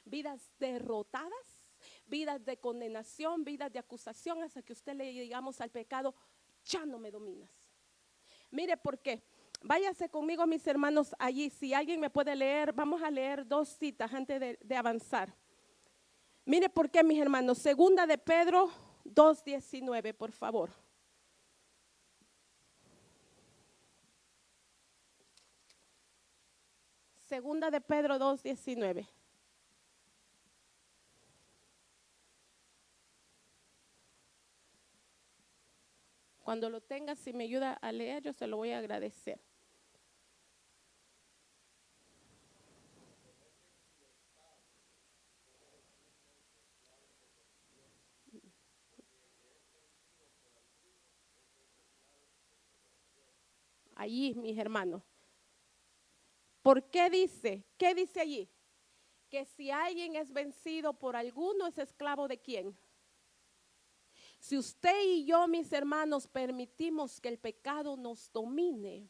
vidas derrotadas, vidas de condenación, vidas de acusación, hasta que usted le digamos al pecado, ya no me dominas. Mire por qué. Váyase conmigo, mis hermanos, allí. Si alguien me puede leer, vamos a leer 2 citas antes de avanzar. Mire por qué, mis hermanos. Segunda de Pedro 2:19, por favor. Segunda de Pedro 2:19. Cuando lo tenga, si me ayuda a leer, yo se lo voy a agradecer. Allí, mis hermanos. ¿Por qué dice? ¿Qué dice allí? Que si alguien es vencido por alguno, es esclavo de ¿quién? Si usted y yo, mis hermanos, permitimos que el pecado nos domine,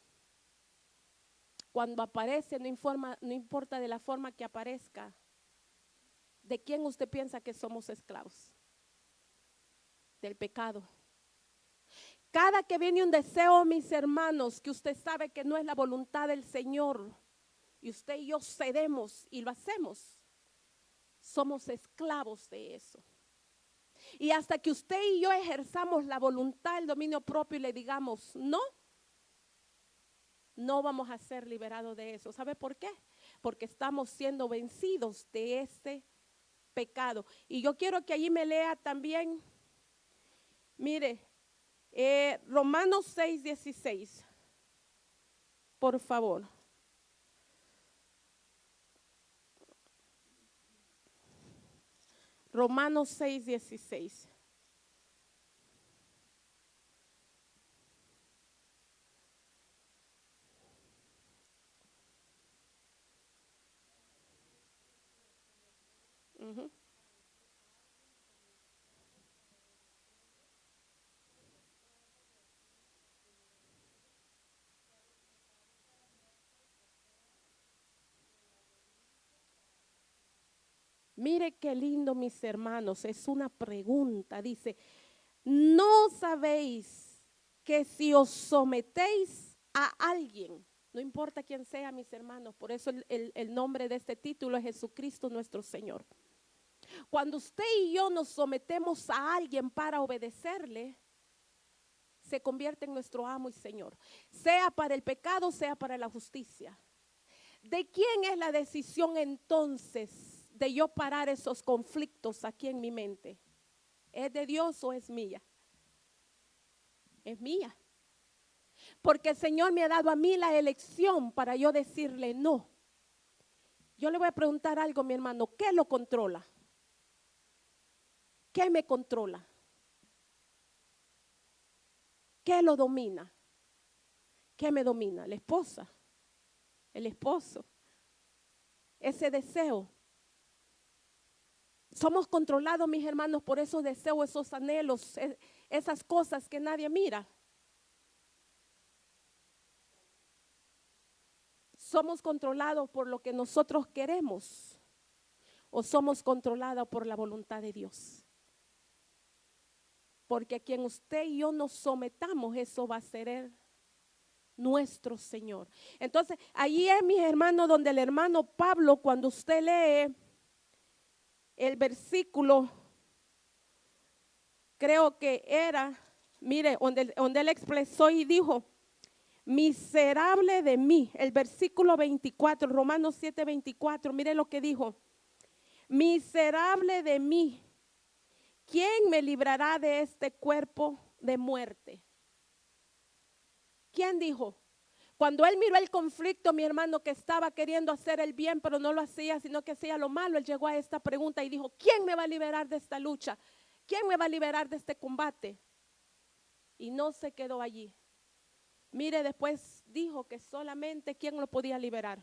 cuando aparece, no importa de la forma que aparezca, ¿de quién usted piensa que somos esclavos? Del pecado. Cada que viene un deseo, mis hermanos, que usted sabe que no es la voluntad del Señor, y usted y yo cedemos y lo hacemos, somos esclavos de eso. Y hasta que usted y yo ejerzamos la voluntad, el dominio propio y le digamos no, no vamos a ser liberados de eso. ¿Sabe por qué? Porque estamos siendo vencidos de ese pecado. Y yo quiero que allí me lea también, mire, Romanos 6:16, por favor. Romanos 6:16. Mire qué lindo, mis hermanos, es una pregunta. Dice, ¿no sabéis que si os sometéis a alguien, no importa quién sea, mis hermanos, por eso el nombre de este título es Jesucristo nuestro Señor? Cuando usted y yo nos sometemos a alguien para obedecerle, se convierte en nuestro amo y Señor, sea para el pecado, sea para la justicia. ¿De quién es la decisión entonces de yo parar esos conflictos aquí en mi mente? ¿Es de Dios o es mía? Es mía. Porque el Señor me ha dado a mí la elección para yo decirle no. Yo le voy a preguntar algo, mi hermano, ¿qué lo controla? ¿Qué me controla? ¿Qué lo domina? ¿Qué me domina? La esposa, el esposo, ese deseo. Somos controlados, mis hermanos, por esos deseos, esos anhelos, esas cosas que nadie mira. ¿Somos controlados por lo que nosotros queremos o somos controlados por la voluntad de Dios? Porque a quien usted y yo nos sometamos, eso va a ser nuestro Señor. Entonces, allí es, mis hermanos, donde el hermano Pablo, cuando usted lee el versículo, creo que era, mire, donde él expresó y dijo, miserable de mí, el versículo 24, Romanos 7:24, mire lo que dijo, miserable de mí, ¿quién me librará de este cuerpo de muerte? ¿Quién dijo? Cuando él miró el conflicto, mi hermano, que estaba queriendo hacer el bien, pero no lo hacía, sino que hacía lo malo, él llegó a esta pregunta y dijo, ¿quién me va a liberar de esta lucha? ¿Quién me va a liberar de este combate? Y no se quedó allí. Mire, después dijo que solamente quién lo podía liberar.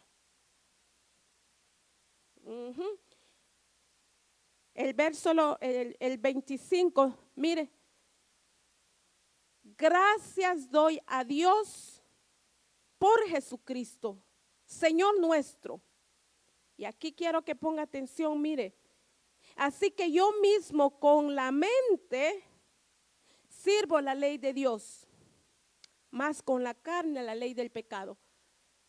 El verso, el 25, mire, gracias doy a Dios por Jesucristo, Señor nuestro. Y aquí quiero que ponga atención, mire. Así que yo mismo con la mente sirvo la ley de Dios, más con la carne la ley del pecado.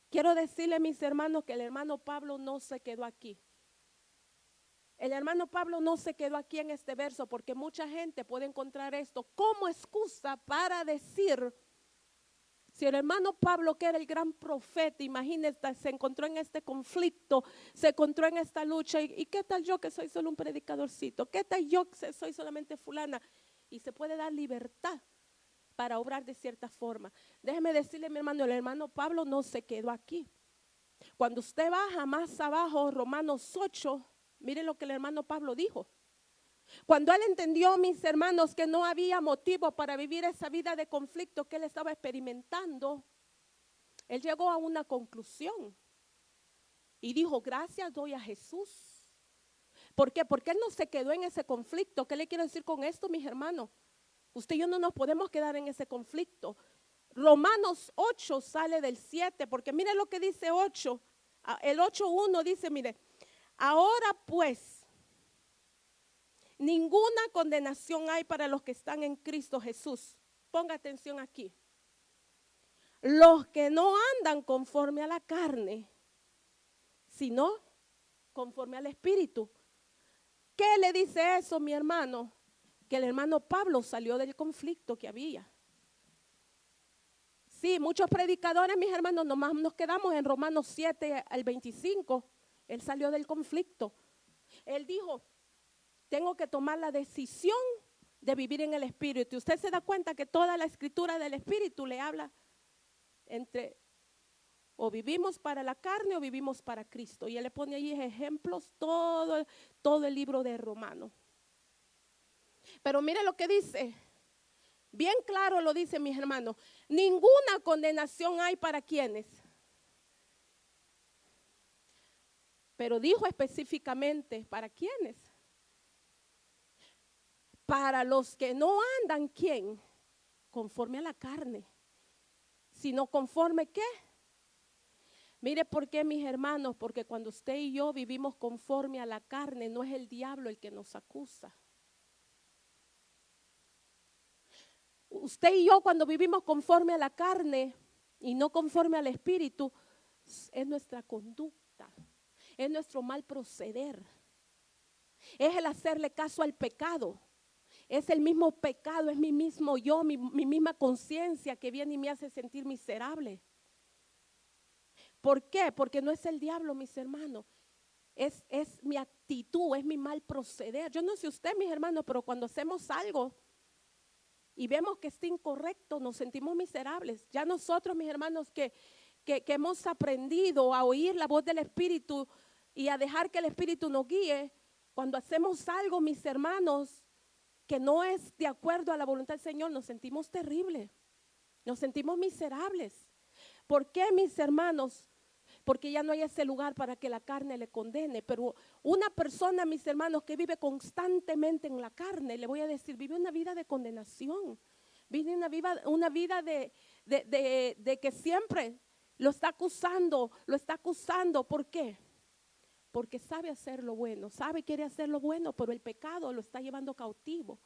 Quiero decirle, mis hermanos, que el hermano Pablo no se quedó aquí. El hermano Pablo no se quedó aquí en este verso, porque mucha gente puede encontrar esto como excusa para decir, si el hermano Pablo, que era el gran profeta, imagínense, se encontró en este conflicto, se encontró en esta lucha, y qué tal yo que soy solo un predicadorcito, qué tal yo que soy solamente fulana, y se puede dar libertad para obrar de cierta forma. Déjeme decirle, mi hermano, el hermano Pablo no se quedó aquí. Cuando usted baja más abajo, Romanos 8, miren lo que el hermano Pablo dijo. Cuando él entendió, mis hermanos, que no había motivo para vivir esa vida de conflicto que él estaba experimentando, él llegó a una conclusión y dijo, gracias doy a Jesús. ¿Por qué? Porque él no se quedó en ese conflicto. ¿Qué le quiero decir con esto, mis hermanos? Usted y yo no nos podemos quedar en ese conflicto. Romanos 8 sale del 7, porque mire lo que dice 8. El 8:1 dice, mire, ahora pues, ninguna condenación hay para los que están en Cristo Jesús. Ponga atención aquí. Los que no andan conforme a la carne, sino conforme al Espíritu. ¿Qué le dice eso, mi hermano? Que el hermano Pablo salió del conflicto que había. Sí, muchos predicadores, mis hermanos, nomás nos quedamos en Romanos 7 al 25. Él salió del conflicto. Él dijo, tengo que tomar la decisión de vivir en el Espíritu. Y usted se da cuenta que toda la escritura del Espíritu le habla entre o vivimos para la carne o vivimos para Cristo. Y él le pone allí ejemplos todo el libro de Romanos. Pero mire lo que dice. Bien claro lo dice, mis hermanos. Ninguna condenación hay para quienes. Pero dijo específicamente, ¿para quiénes? Para los que no andan, ¿quién? Conforme a la carne, sino conforme ¿qué? Mire por qué, mis hermanos, porque cuando usted y yo vivimos conforme a la carne, no es el diablo el que nos acusa. Usted y yo cuando vivimos conforme a la carne y no conforme al espíritu, es nuestra conducta, es nuestro mal proceder, es el hacerle caso al pecado. Es el mismo pecado, es mi mismo yo, mi misma conciencia que viene y me hace sentir miserable. ¿Por qué? Porque no es el diablo, mis hermanos. Es mi actitud, es mi mal proceder. Yo no sé usted, mis hermanos, pero cuando hacemos algo y vemos que está incorrecto, nos sentimos miserables. Ya nosotros, mis hermanos, que hemos aprendido a oír la voz del Espíritu y a dejar que el Espíritu nos guíe, cuando hacemos algo, mis hermanos, que no es de acuerdo a la voluntad del Señor, nos sentimos terribles, nos sentimos miserables. ¿Por qué, mis hermanos? Porque ya no hay ese lugar para que la carne le condene. Pero una persona, mis hermanos, que vive constantemente en la carne, le voy a decir, vive una vida de condenación, vive una vida de que siempre lo está acusando. ¿Por qué? Porque sabe hacer lo bueno, quiere hacer lo bueno, pero el pecado lo está llevando cautivo.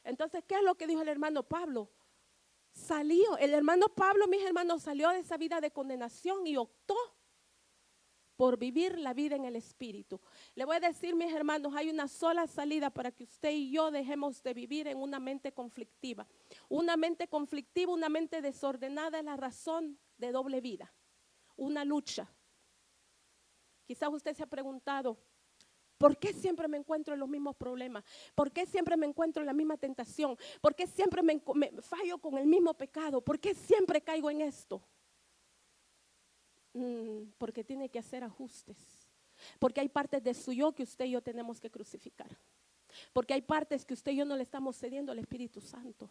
Entonces, ¿qué es lo que dijo el hermano Pablo? El hermano Pablo, mis hermanos, salió de esa vida de condenación y optó por vivir la vida en el Espíritu. Le voy a decir, mis hermanos, hay una sola salida para que usted y yo dejemos de vivir en una mente conflictiva. Una mente conflictiva, una mente desordenada es la razón de doble vida, una lucha. Quizás usted se ha preguntado, ¿por qué siempre me encuentro en los mismos problemas? ¿Por qué siempre me encuentro en la misma tentación? ¿Por qué siempre me fallo con el mismo pecado? ¿Por qué siempre caigo en esto? Porque tiene que hacer ajustes. Porque hay partes de su yo que usted y yo tenemos que crucificar. Porque hay partes que usted y yo no le estamos cediendo al Espíritu Santo.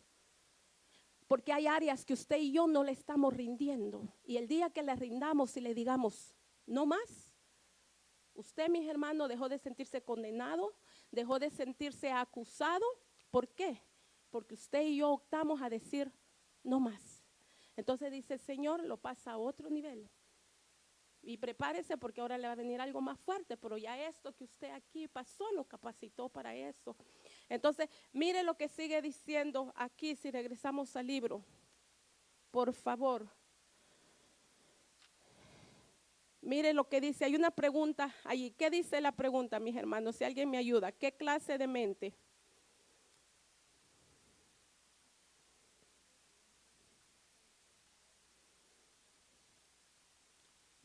Porque hay áreas que usted y yo no le estamos rindiendo. Y el día que le rindamos y le digamos, no más, usted, mis hermanos, dejó de sentirse condenado, dejó de sentirse acusado. ¿Por qué? Porque usted y yo optamos a decir, no más. Entonces dice el Señor, lo pasa a otro nivel. Y prepárese porque ahora le va a venir algo más fuerte, pero ya esto que usted aquí pasó lo capacitó para eso. Entonces, mire lo que sigue diciendo aquí si regresamos al libro. Por favor. Mire lo que dice, hay una pregunta allí. ¿Qué dice la pregunta, mis hermanos? Si alguien me ayuda, ¿qué clase de mente?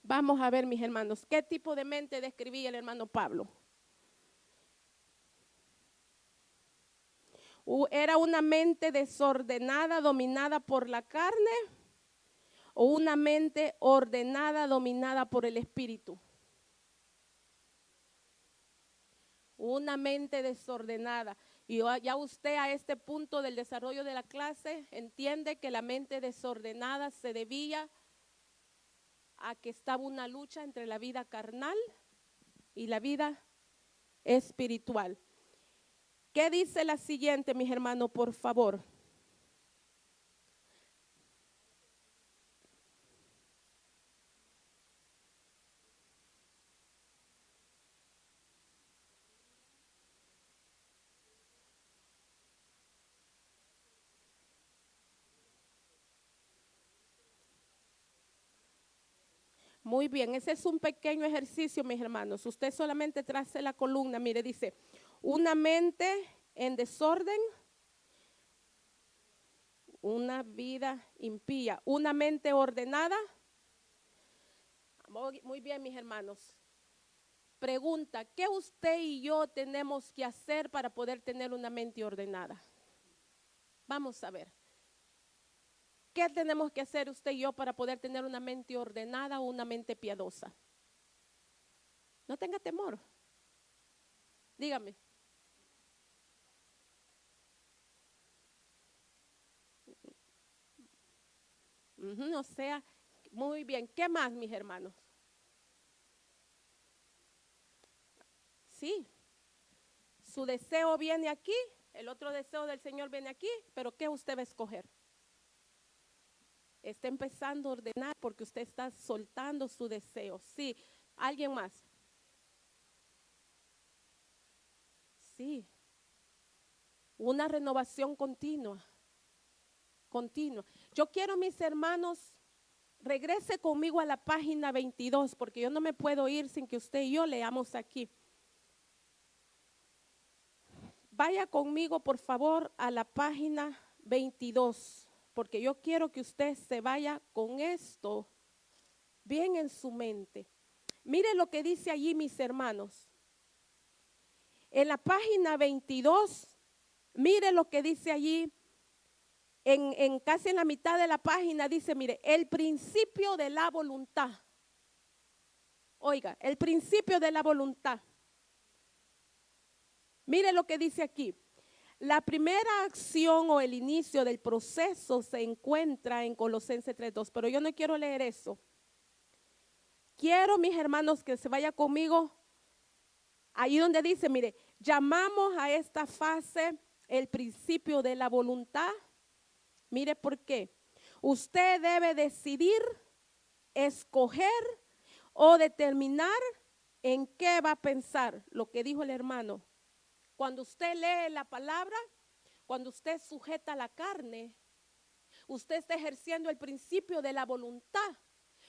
Vamos a ver, mis hermanos, ¿qué tipo de mente describía el hermano Pablo? ¿Era una mente desordenada, dominada por la carne? ¿O una mente ordenada, dominada por el Espíritu? Una mente desordenada. Y ya usted a este punto del desarrollo de la clase entiende que la mente desordenada se debía a que estaba una lucha entre la vida carnal y la vida espiritual. ¿Qué dice la siguiente, mis hermanos, por favor? Muy bien, ese es un pequeño ejercicio, mis hermanos. Usted solamente trace la columna, mire, dice, una mente en desorden, una vida impía, una mente ordenada. Muy bien, mis hermanos. Pregunta, ¿qué usted y yo tenemos que hacer para poder tener una mente ordenada? Vamos a ver. ¿Qué tenemos que hacer usted y yo para poder tener una mente ordenada o una mente piadosa? No tenga temor. Dígame. O sea, muy bien. ¿Qué más, mis hermanos? Sí. Su deseo viene aquí, el otro deseo del Señor viene aquí, pero ¿qué usted va a escoger? está empezando a ordenar porque usted está soltando su deseo. Sí, ¿alguien más? Sí, una renovación continua, continua. Yo quiero, mis hermanos, regrese conmigo a la página 22, porque yo no me puedo ir sin que usted y yo leamos aquí. Vaya conmigo, por favor, a la página 22, porque yo quiero que usted se vaya con esto bien en su mente. Mire lo que dice allí, mis hermanos. En la página 22, mire lo que dice allí, en casi en la mitad de la página dice, mire, el principio de la voluntad. Oiga, el principio de la voluntad. Mire lo que dice aquí. La primera acción o el inicio del proceso se encuentra en Colosenses 3:2, pero yo no quiero leer eso. Quiero, mis hermanos, que se vaya conmigo ahí donde dice, mire, llamamos a esta fase el principio de la voluntad. Mire por qué. Usted debe decidir, escoger o determinar en qué va a pensar, lo que dijo el hermano. Cuando usted lee la palabra, cuando usted sujeta la carne, usted está ejerciendo el principio de la voluntad,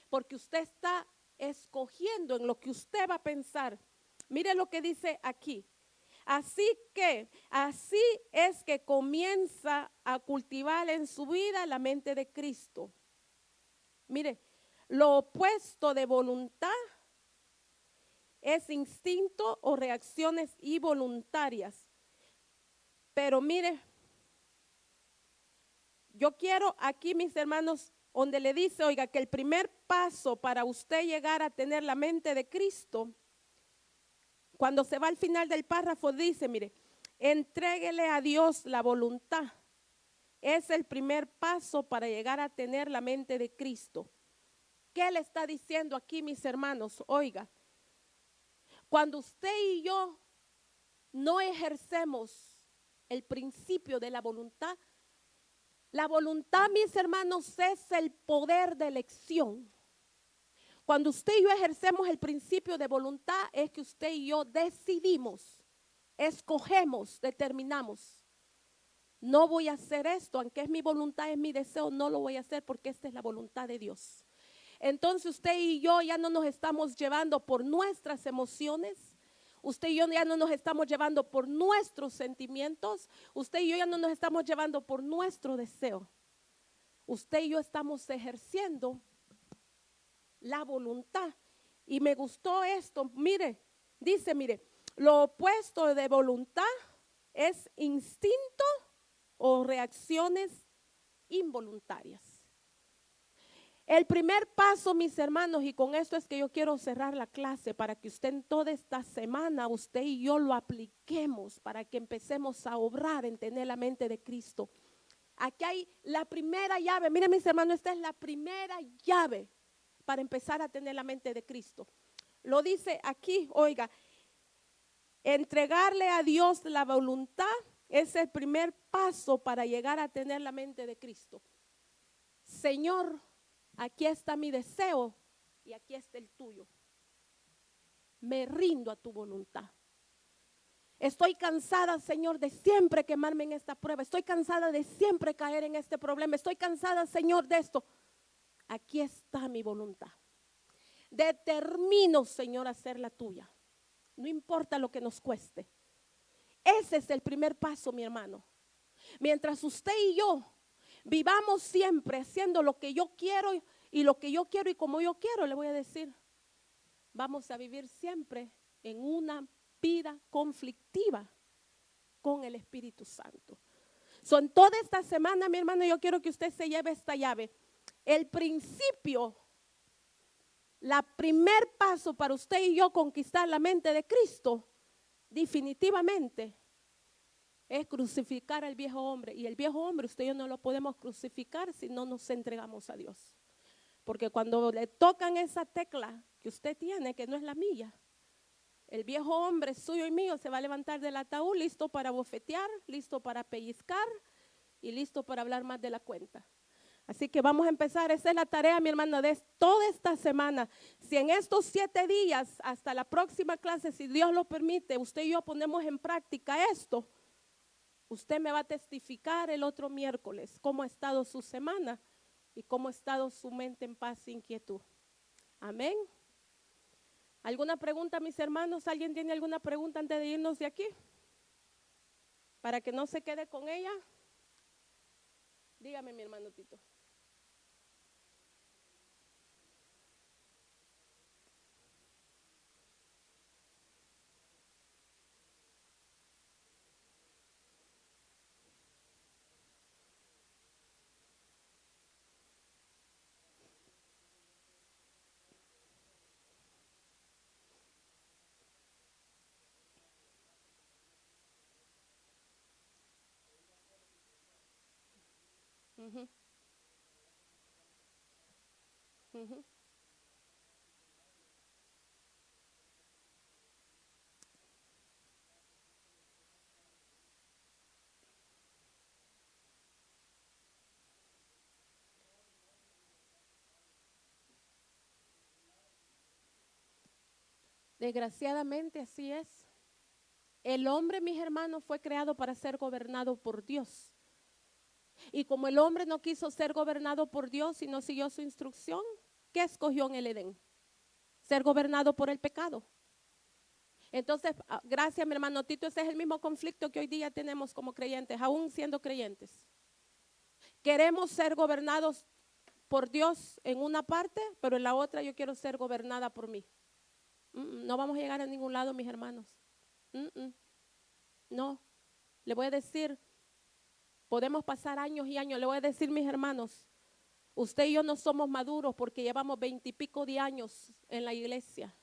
porque usted está escogiendo en lo que usted va a pensar. Mire lo que dice aquí. Así es que comienza a cultivar en su vida la mente de Cristo. Mire, lo opuesto de voluntad es instinto o reacciones involuntarias. Pero mire, yo quiero aquí, mis hermanos, donde le dice, oiga, que el primer paso para usted llegar a tener la mente de Cristo, cuando se va al final del párrafo dice, mire, entréguele a Dios la voluntad. Es el primer paso para llegar a tener la mente de Cristo. ¿Qué le está diciendo aquí, mis hermanos? Oiga, cuando usted y yo no ejercemos el principio de la voluntad, mis hermanos, es el poder de elección. Cuando usted y yo ejercemos el principio de voluntad, es que usted y yo decidimos, escogemos, determinamos. No voy a hacer esto, aunque es mi voluntad, es mi deseo, no lo voy a hacer porque esta es la voluntad de Dios. Entonces usted y yo ya no nos estamos llevando por nuestras emociones. Usted y yo ya no nos estamos llevando por nuestros sentimientos. Usted y yo ya no nos estamos llevando por nuestro deseo. Usted y yo estamos ejerciendo la voluntad. Y me gustó esto. Mire, dice, mire, lo opuesto de voluntad es instinto o reacciones involuntarias. El primer paso, mis hermanos, y con esto es que yo quiero cerrar la clase para que usted en toda esta semana, usted y yo lo apliquemos para que empecemos a obrar en tener la mente de Cristo. Aquí hay la primera llave, miren mis hermanos, esta es la primera llave para empezar a tener la mente de Cristo. Lo dice aquí, oiga, entregarle a Dios la voluntad es el primer paso para llegar a tener la mente de Cristo. Señor, aquí está mi deseo y aquí está el tuyo. Me rindo a tu voluntad. Estoy cansada, Señor, de siempre quemarme en esta prueba. Estoy cansada de siempre caer en este problema. Estoy cansada, Señor, de esto. Aquí está mi voluntad. Determino, Señor, a hacer la tuya. No importa lo que nos cueste. Ese es el primer paso, mi hermano. Mientras usted y yo vivamos siempre haciendo lo que yo quiero y lo que yo quiero y como yo quiero, le voy a decir, vamos a vivir siempre en una vida conflictiva con el Espíritu Santo. En toda esta semana, mi hermano, yo quiero que usted se lleve esta llave. El principio, la primer paso para usted y yo conquistar la mente de Cristo, definitivamente, es crucificar al viejo hombre. Y el viejo hombre, usted y yo no lo podemos crucificar si no nos entregamos a Dios. Porque cuando le tocan esa tecla que usted tiene, que no es la mía, el viejo hombre suyo y mío se va a levantar del ataúd listo para bofetear, listo para pellizcar y listo para hablar más de la cuenta. Así que vamos a empezar. Esa es la tarea, mi hermana, de toda esta semana. Si en estos 7 días, hasta la próxima clase, si Dios lo permite, usted y yo ponemos en práctica esto, usted me va a testificar el otro miércoles cómo ha estado su semana y cómo ha estado su mente en paz e inquietud. Amén. ¿Alguna pregunta, mis hermanos? ¿Alguien tiene alguna pregunta antes de irnos de aquí? Para que no se quede con ella. Dígame, mi hermano Tito. Uh-huh. Uh-huh. Desgraciadamente así es. El hombre, mis hermanos, fue creado para ser gobernado por Dios. Y como el hombre no quiso ser gobernado por Dios y no siguió su instrucción, ¿qué escogió en el Edén? Ser gobernado por el pecado. Entonces, gracias, mi hermano Tito, ese es el mismo conflicto que hoy día tenemos como creyentes, aún siendo creyentes. Queremos ser gobernados por Dios en una parte, pero en la otra yo quiero ser gobernada por mí. No vamos a llegar a ningún lado, mis hermanos. No, le voy a decir, podemos pasar años y años. Le voy a decir, mis hermanos, usted y yo no somos maduros porque llevamos 20 y pico de años en la iglesia.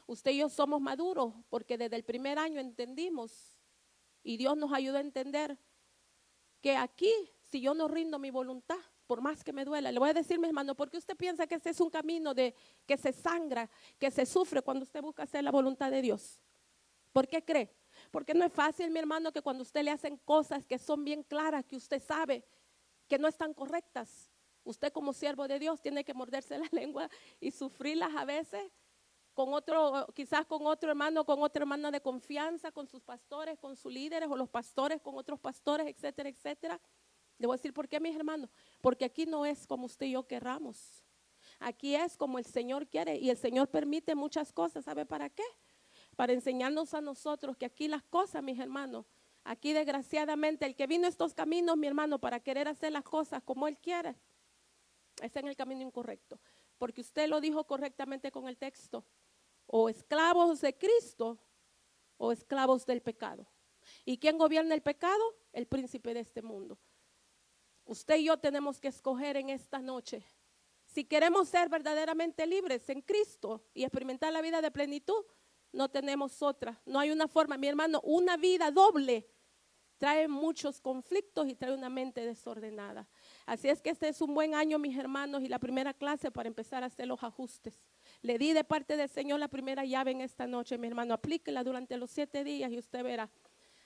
Usted y yo somos maduros porque desde el primer año entendimos y Dios nos ayudó a entender que aquí, si yo no rindo mi voluntad, por más que me duela, le voy a decir, mis hermanos, ¿por qué usted piensa que ese es un camino de que se sangra, que se sufre cuando usted busca hacer la voluntad de Dios? ¿Por qué cree? Porque no es fácil, mi hermano, que cuando usted le hacen cosas que son bien claras, que usted sabe que no están correctas, usted como siervo de Dios tiene que morderse la lengua y sufrirlas a veces con otro, quizás con otro hermano, con otra hermana de confianza, con sus pastores, con sus líderes o los pastores con otros pastores, etcétera, etcétera. Le voy a decir, ¿por qué, mis hermanos? Porque aquí no es como usted y yo querramos. Aquí es como el Señor quiere y el Señor permite muchas cosas. ¿Sabe para qué? Para enseñarnos a nosotros que aquí las cosas, mis hermanos, aquí desgraciadamente el que vino a estos caminos, mi hermano, para querer hacer las cosas como Él quiere, está en el camino incorrecto. Porque usted lo dijo correctamente con el texto. O esclavos de Cristo o esclavos del pecado. ¿Y quién gobierna el pecado? El príncipe de este mundo. Usted y yo tenemos que escoger en esta noche. Si queremos ser verdaderamente libres en Cristo y experimentar la vida de plenitud, no tenemos otra. No hay una forma, mi hermano, una vida doble trae muchos conflictos y trae una mente desordenada. Así es que este es un buen año, mis hermanos, y la primera clase para empezar a hacer los ajustes. Le di de parte del Señor la primera llave en esta noche, mi hermano. Aplíquela durante los 7 días y usted verá.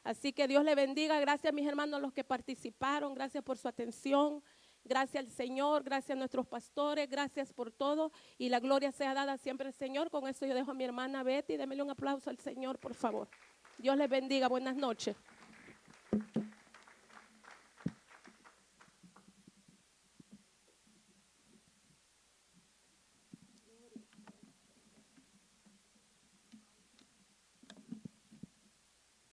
Así que Dios le bendiga. Gracias, mis hermanos, a los que participaron. Gracias por su atención. Gracias al Señor. Gracias a nuestros pastores. Gracias por todo. Y la gloria sea dada siempre al Señor. Con eso yo dejo a mi hermana Betty. Démele un aplauso al Señor, por favor. Dios les bendiga. Buenas noches.